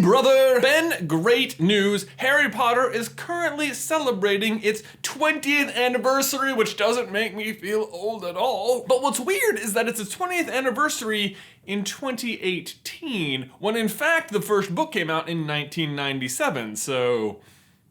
brother! Ben, great news. Harry Potter is currently celebrating its 20th anniversary, which doesn't make me feel old at all. But what's weird is that it's its 20th anniversary in 2018, when in fact the first book came out in 1997, so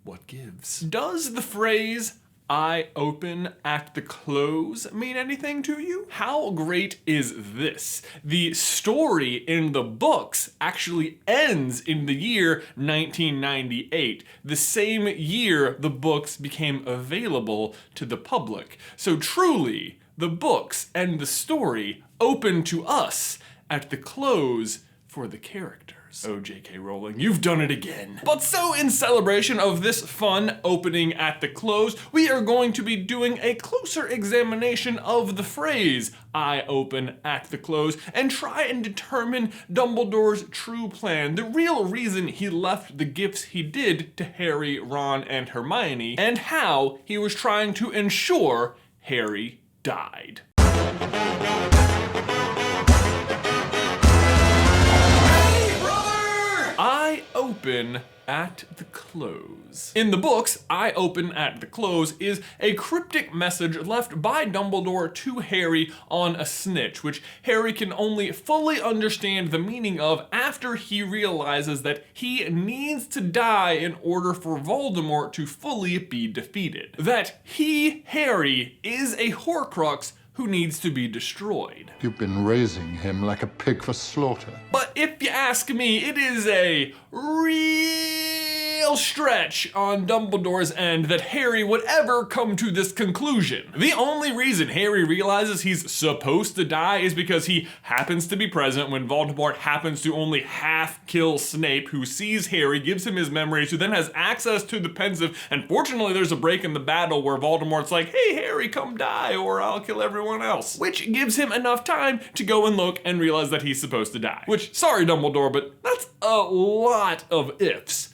what gives? Does the phrase "I open at the close" mean anything to you? How great is this? The story in the books actually ends in the year 1998, the same year the books became available to the public. So truly, the books and the story open to us at the close for the characters. Oh, J.K. Rowling, you've done it again. But so in celebration of this fun opening at the close, we are going to be doing a closer examination of the phrase "I open at the close" and try and determine Dumbledore's true plan, the real reason he left the gifts he did to Harry, Ron, and Hermione, and how he was trying to ensure Harry died. I open at the close. In the books, "I open at the close" is a cryptic message left by Dumbledore to Harry on a snitch, which Harry can only fully understand the meaning of after he realizes that he needs to die in order for Voldemort to fully be defeated. That he, Harry, is a Horcrux who needs to be destroyed. You've been raising him like a pig for slaughter. But if you ask me, it is a real stretch on Dumbledore's end that Harry would ever come to this conclusion. The only reason Harry realizes he's supposed to die is because he happens to be present when Voldemort happens to only half kill Snape, who sees Harry, gives him his memories, who then has access to the pensive, and fortunately there's a break in the battle where Voldemort's like, "Hey Harry, come die or I'll kill everyone else," which gives him enough time to go and look and realize that he's supposed to die. Which, sorry Dumbledore, but that's a lot of ifs.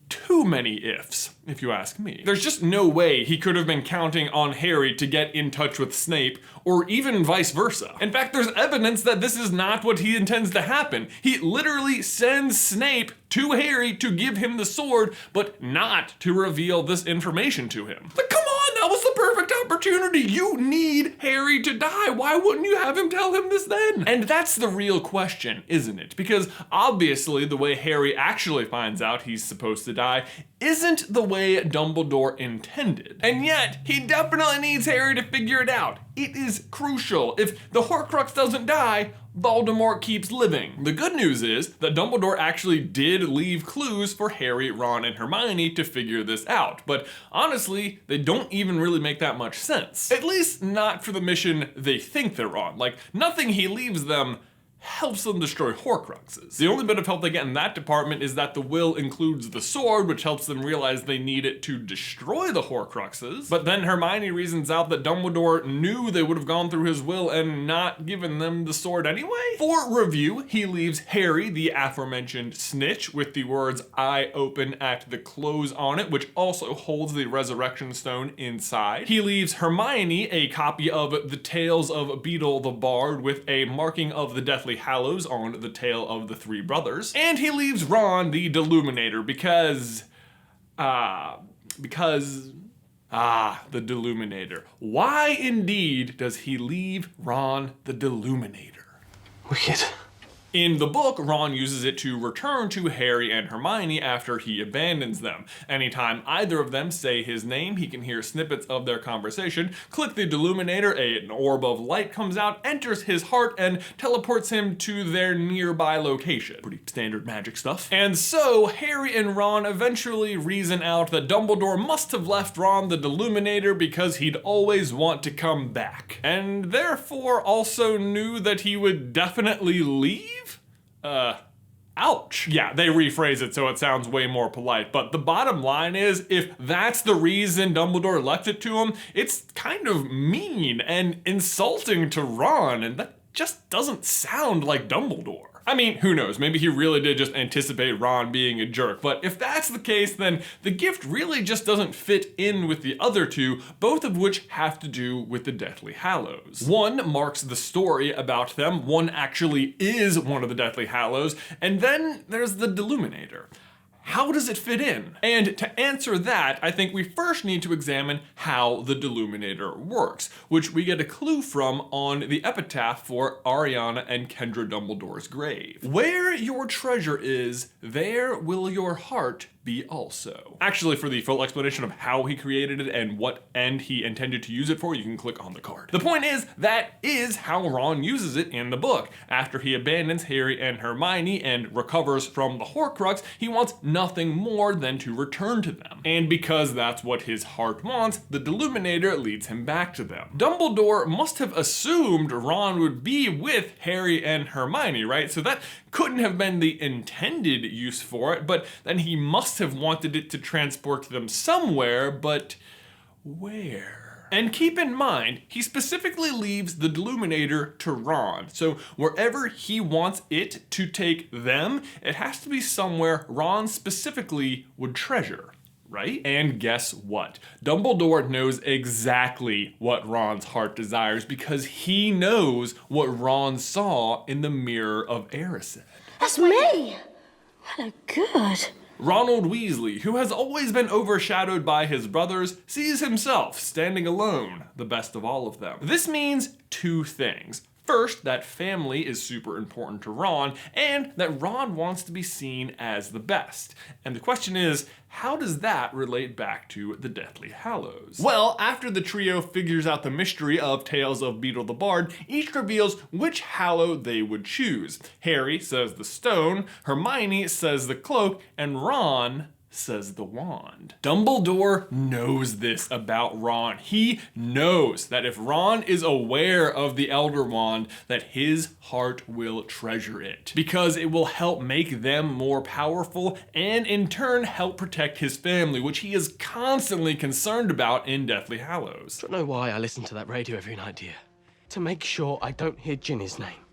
Too many ifs, if you ask me. There's just no way he could have been counting on Harry to get in touch with Snape, or even vice versa. In fact, there's evidence that this is not what he intends to happen. He literally sends Snape to Harry to give him the sword, but not to reveal this information to him. But come on, that was the perfect opportunity. You need Harry to die. Why wouldn't you have him tell him this then? And that's the real question, isn't it? Because obviously the way Harry actually finds out he's supposed to die isn't the way Dumbledore intended. And yet, he definitely needs Harry to figure it out. It is crucial. If the Horcrux doesn't die, Voldemort keeps living. The good news is that Dumbledore actually did leave clues for Harry, Ron, and Hermione to figure this out. But honestly, they don't even really make that much sense. At least not for the mission they think they're on. Like, nothing he leaves them helps them destroy Horcruxes. The only bit of help they get in that department is that the will includes the sword, which helps them realize they need it to destroy the Horcruxes. But then Hermione reasons out that Dumbledore knew they would have gone through his will and not given them the sword anyway. For review, he leaves Harry, the aforementioned Snitch, with the words "I open at the close" on it, which also holds the Resurrection Stone inside. He leaves Hermione a copy of The Tales of Beedle the Bard with a marking of the Deathly Hallows on the tale of the three brothers. And he leaves Ron the Deluminator because the Deluminator. Why indeed does he leave Ron the Deluminator? Wicked. In the book, Ron uses it to return to Harry and Hermione after he abandons them. Anytime either of them say his name, he can hear snippets of their conversation. Click the Deluminator, an orb of light comes out, enters his heart, and teleports him to their nearby location. Pretty standard magic stuff. And so, Harry and Ron eventually reason out that Dumbledore must have left Ron the Deluminator because he'd always want to come back. And therefore also knew that he would definitely leave? Ouch. Yeah, they rephrase it so it sounds way more polite, but the bottom line is, if that's the reason Dumbledore left it to him, it's kind of mean and insulting to Ron, and that just doesn't sound like Dumbledore. I mean, who knows? Maybe he really did just anticipate Ron being a jerk. But if that's the case, then the gift really just doesn't fit in with the other two, both of which have to do with the Deathly Hallows. One marks the story about them, one actually is one of the Deathly Hallows, and then there's the Deluminator. How does it fit in? And to answer that, I think we first need to examine how the Deluminator works, which we get a clue from on the epitaph for Ariana and Kendra Dumbledore's grave. Where your treasure is, there will your heart be also. Actually, for the full explanation of how he created it and what end he intended to use it for, you can click on the card. The point is, that is how Ron uses it in the book. After he abandons Harry and Hermione and recovers from the Horcrux, he wants nothing more than to return to them. And because that's what his heart wants, the Deluminator leads him back to them. Dumbledore must have assumed Ron would be with Harry and Hermione, right? So that couldn't have been the intended use for it, but then he must have wanted it to transport them somewhere, but where? And keep in mind, he specifically leaves the Deluminator to Ron, so wherever he wants it to take them, it has to be somewhere Ron specifically would treasure. Right? And guess what? Dumbledore knows exactly what Ron's heart desires because he knows what Ron saw in the mirror of Erised. That's me! Hello, good. Ronald Weasley, who has always been overshadowed by his brothers, sees himself standing alone, the best of all of them. This means two things. First, that family is super important to Ron, and that Ron wants to be seen as the best. And the question is, how does that relate back to the Deathly Hallows? Well, after the trio figures out the mystery of Tales of Beedle the Bard, each reveals which Hallow they would choose. Harry says the stone, Hermione says the cloak, and Ron says the wand. Dumbledore knows this about Ron. He knows that if Ron is aware of the Elder Wand, that his heart will treasure it, because it will help make them more powerful and in turn help protect his family, which he is constantly concerned about in Deathly Hallows. Don't know why I listen to that radio every night, dear. To make sure I don't hear Ginny's name,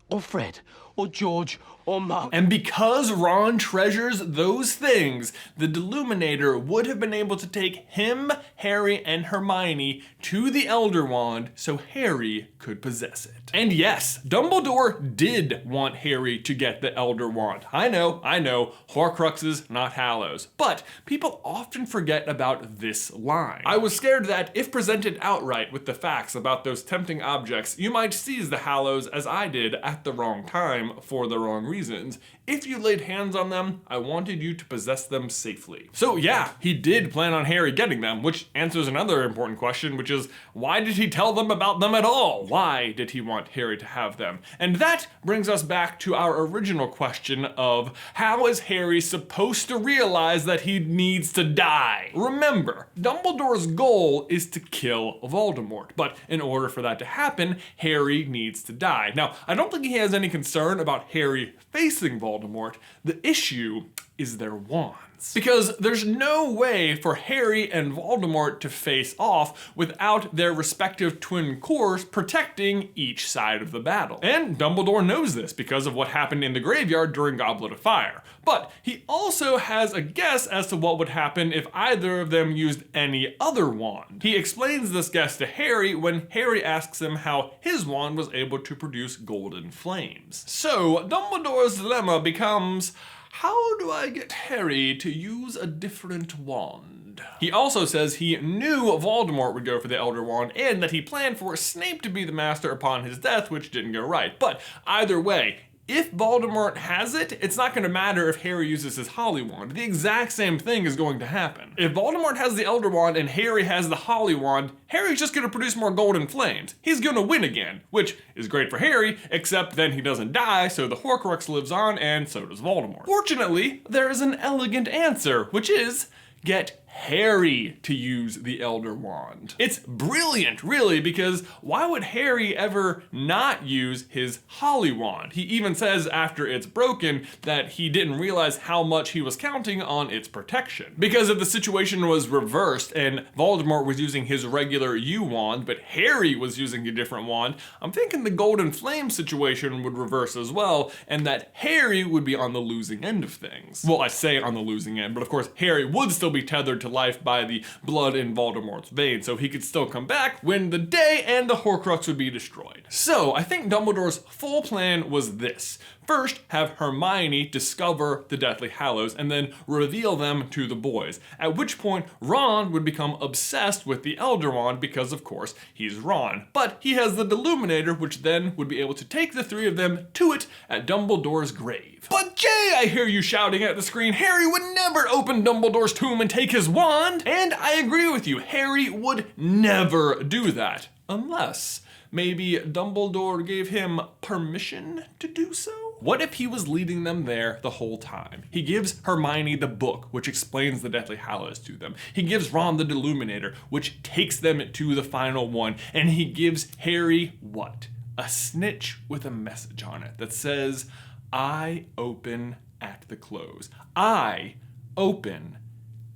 or Fred, or George, or Mug. And because Ron treasures those things, the Deluminator would have been able to take him, Harry, and Hermione to the Elder Wand so Harry could possess it. And yes, Dumbledore did want Harry to get the Elder Wand. I know, Horcruxes, not Hallows. But people often forget about this line. I was scared that if presented outright with the facts about those tempting objects, you might seize the Hallows as I did at the wrong time for the wrong reasons. If you laid hands on them, I wanted you to possess them safely. So yeah, he did plan on Harry getting them, which answers another important question, which is, why did he tell them about them at all? Why did he want Harry to have them? And that brings us back to our original question of, how is Harry supposed to realize that he needs to die? Remember, Dumbledore's goal is to kill Voldemort, but in order for that to happen, Harry needs to die. Now, I don't think he has any concern about Harry facing Voldemort. The issue is their wands. Because there's no way for Harry and Voldemort to face off without their respective twin cores protecting each side of the battle. And Dumbledore knows this because of what happened in the graveyard during Goblet of Fire. But he also has a guess as to what would happen if either of them used any other wand. He explains this guess to Harry when Harry asks him how his wand was able to produce golden flames. So Dumbledore's dilemma becomes, how do I get Harry to use a different wand? He also says he knew Voldemort would go for the Elder Wand and that he planned for Snape to be the master upon his death, which didn't go right. But either way, if Voldemort has it, it's not going to matter if Harry uses his Holly Wand. The exact same thing is going to happen. If Voldemort has the Elder Wand and Harry has the Holly Wand, Harry's just going to produce more golden flames. He's going to win again, which is great for Harry, except then he doesn't die, so the Horcrux lives on, and so does Voldemort. Fortunately, there is an elegant answer, which is, get Harry to use the Elder Wand. It's brilliant, really, because why would Harry ever not use his Holly Wand? He even says after it's broken that he didn't realize how much he was counting on its protection. Because if the situation was reversed and Voldemort was using his regular U wand, but Harry was using a different wand, I'm thinking the Golden Flame situation would reverse as well, and that Harry would be on the losing end of things. Well, I say on the losing end, but of course Harry would still be tethered to life by the blood in Voldemort's veins, so he could still come back, win the day, and the Horcrux would be destroyed. So I think Dumbledore's full plan was this. First, have Hermione discover the Deathly Hallows and then reveal them to the boys, at which point Ron would become obsessed with the Elder Wand because, of course, he's Ron. But he has the Deluminator, which then would be able to take the three of them to it at Dumbledore's grave. But Jay, I hear you shouting at the screen, Harry would never open Dumbledore's tomb and take his wand! And I agree with you, Harry would never do that. Unless maybe Dumbledore gave him permission to do so? What if he was leading them there the whole time? He gives Hermione the book, which explains the Deathly Hallows to them. He gives Ron the Deluminator, which takes them to the final one. And he gives Harry what? A snitch with a message on it that says, I open at the close. I open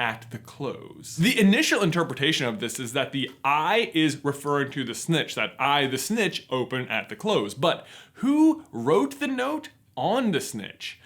at the close. The initial interpretation of this is that the I is referring to the snitch, that I, the snitch, open at the close. But who wrote the note on the snitch?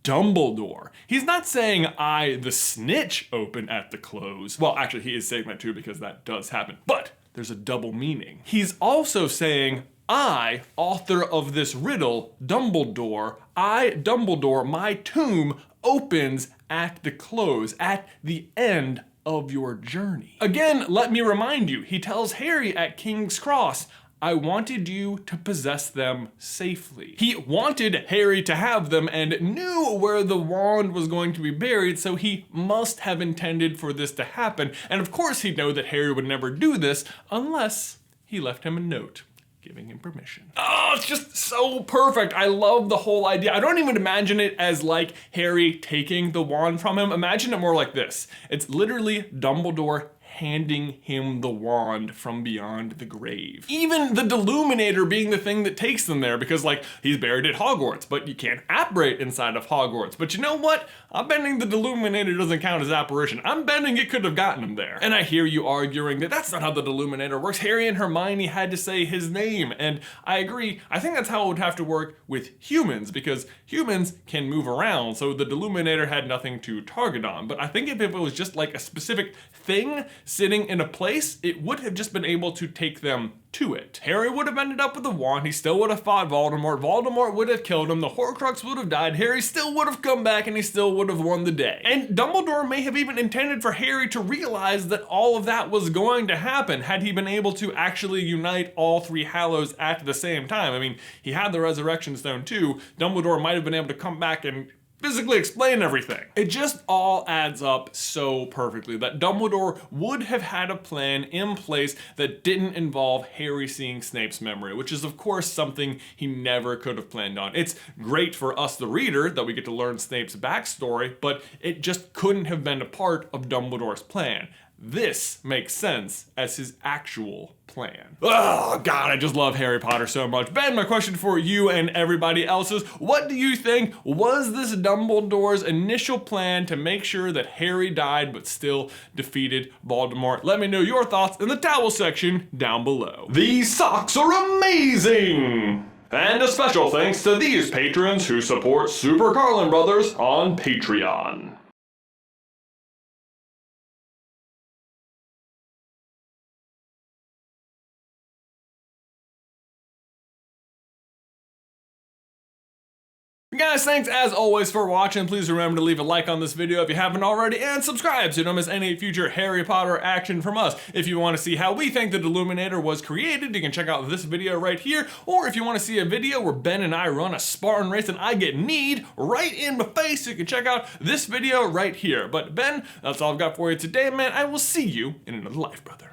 Dumbledore. He's not saying I, the snitch, open at the close. Well, actually, he is saying that too because that does happen. But there's a double meaning. He's also saying I, author of this riddle, Dumbledore, I, Dumbledore, my tomb opens at the close, at the end of your journey. Again, let me remind you, he tells Harry at King's Cross, I wanted you to possess them safely. He wanted Harry to have them and knew where the wand was going to be buried, so he must have intended for this to happen. And of course he'd know that Harry would never do this unless he left him a note giving him permission. Oh, it's just so perfect. I love the whole idea. I don't even imagine it as like Harry taking the wand from him. Imagine it more like this. It's literally Dumbledore handing him the wand from beyond the grave. Even the Deluminator being the thing that takes them there, because like he's buried at Hogwarts, but you can't apparate inside of Hogwarts. But you know what? I'm betting the Deluminator doesn't count as apparition. I'm betting it could have gotten him there. And I hear you arguing that that's not how the Deluminator works. Harry and Hermione had to say his name, and I agree. I think that's how it would have to work with humans, because humans can move around, so the Deluminator had nothing to target on. But I think if it was just like a specific thing sitting in a place, it would have just been able to take them to it. Harry would have ended up with a wand, he still would have fought Voldemort, Voldemort would have killed him, the Horcrux would have died, Harry still would have come back, and he still would have won the day. And Dumbledore may have even intended for Harry to realize that all of that was going to happen had he been able to actually unite all three Hallows at the same time. I mean, he had the Resurrection Stone too. Dumbledore might have been able to come back and physically explain everything. It just all adds up so perfectly that Dumbledore would have had a plan in place that didn't involve Harry seeing Snape's memory, which is of course something he never could have planned on. It's great for us, the reader, that we get to learn Snape's backstory, but it just couldn't have been a part of Dumbledore's plan. This makes sense as his actual plan. Oh God, I just love Harry Potter so much. Ben, my question for you and everybody else is, what do you think was this Dumbledore's initial plan to make sure that Harry died but still defeated Voldemort? Let me know your thoughts in the towel section down below. These socks are amazing! And a special thanks to these patrons who support Super Carlin Brothers on Patreon. Guys, thanks as always for watching. Please remember to leave a like on this video if you haven't already, and subscribe so you don't miss any future Harry Potter action from us. If you want to see how we think the Deluminator was created, you can check out this video right here, or if you want to see a video where Ben and I run a Spartan race and I get kneed right in my face, you can check out this video right here. But Ben, that's all I've got for you today, man. I will see you in another life, brother.